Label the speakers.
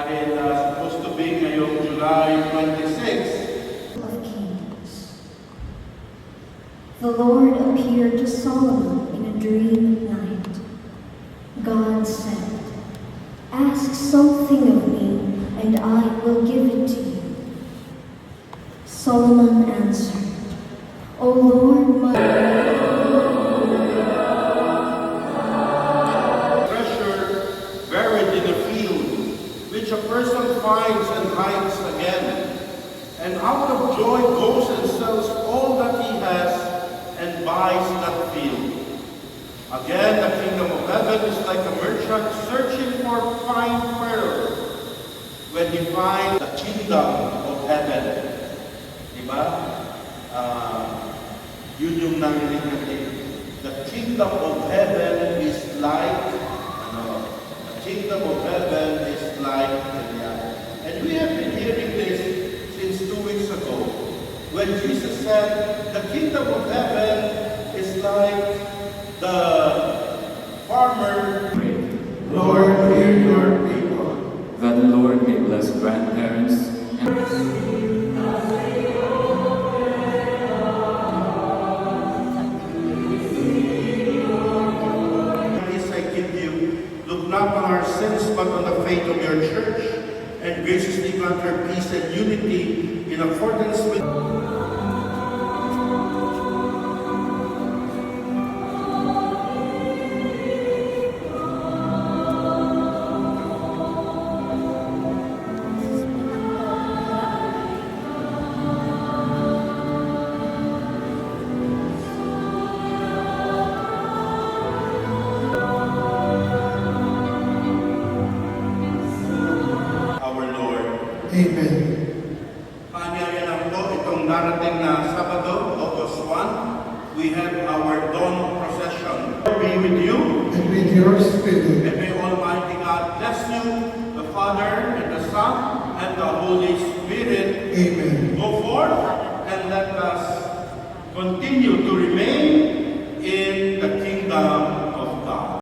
Speaker 1: dahil supposed to be ngayong July 26.
Speaker 2: Of Kings. The Lord appeared to Solomon in a dream at night. God said, "Ask something of me, and I will give it to you." Solomon answered, "O Lord, my
Speaker 1: Treasure buried in a field, which a person finds and hides again, and out of joy goes and sells all that he has and buys that field. Again, the kingdom of heaven is like a merchant searching for fine pearls. When he finds the kingdom of heaven." Diba? Yun yung narinig natin. The kingdom of heaven is like, the kingdom of heaven is like, and we have been hearing this since 2 weeks ago, when Jesus said, the kingdom of heaven is like the farmer. Lord, hear your people.
Speaker 3: That the Lord may bless grandparents and
Speaker 1: Look not on our sins, but on the faith of your church, and graciously grant her peace and unity in accordance with our Lord.
Speaker 4: Amen.
Speaker 1: Paanyaya lang po itong darating na Sabado, August 1, we have our dawn procession. Be with you,
Speaker 4: And with your spirit.
Speaker 1: and may Almighty God bless you, the Father, and the Son, and the Holy Spirit.
Speaker 4: Amen.
Speaker 1: Go forth and let us continue to remain in the kingdom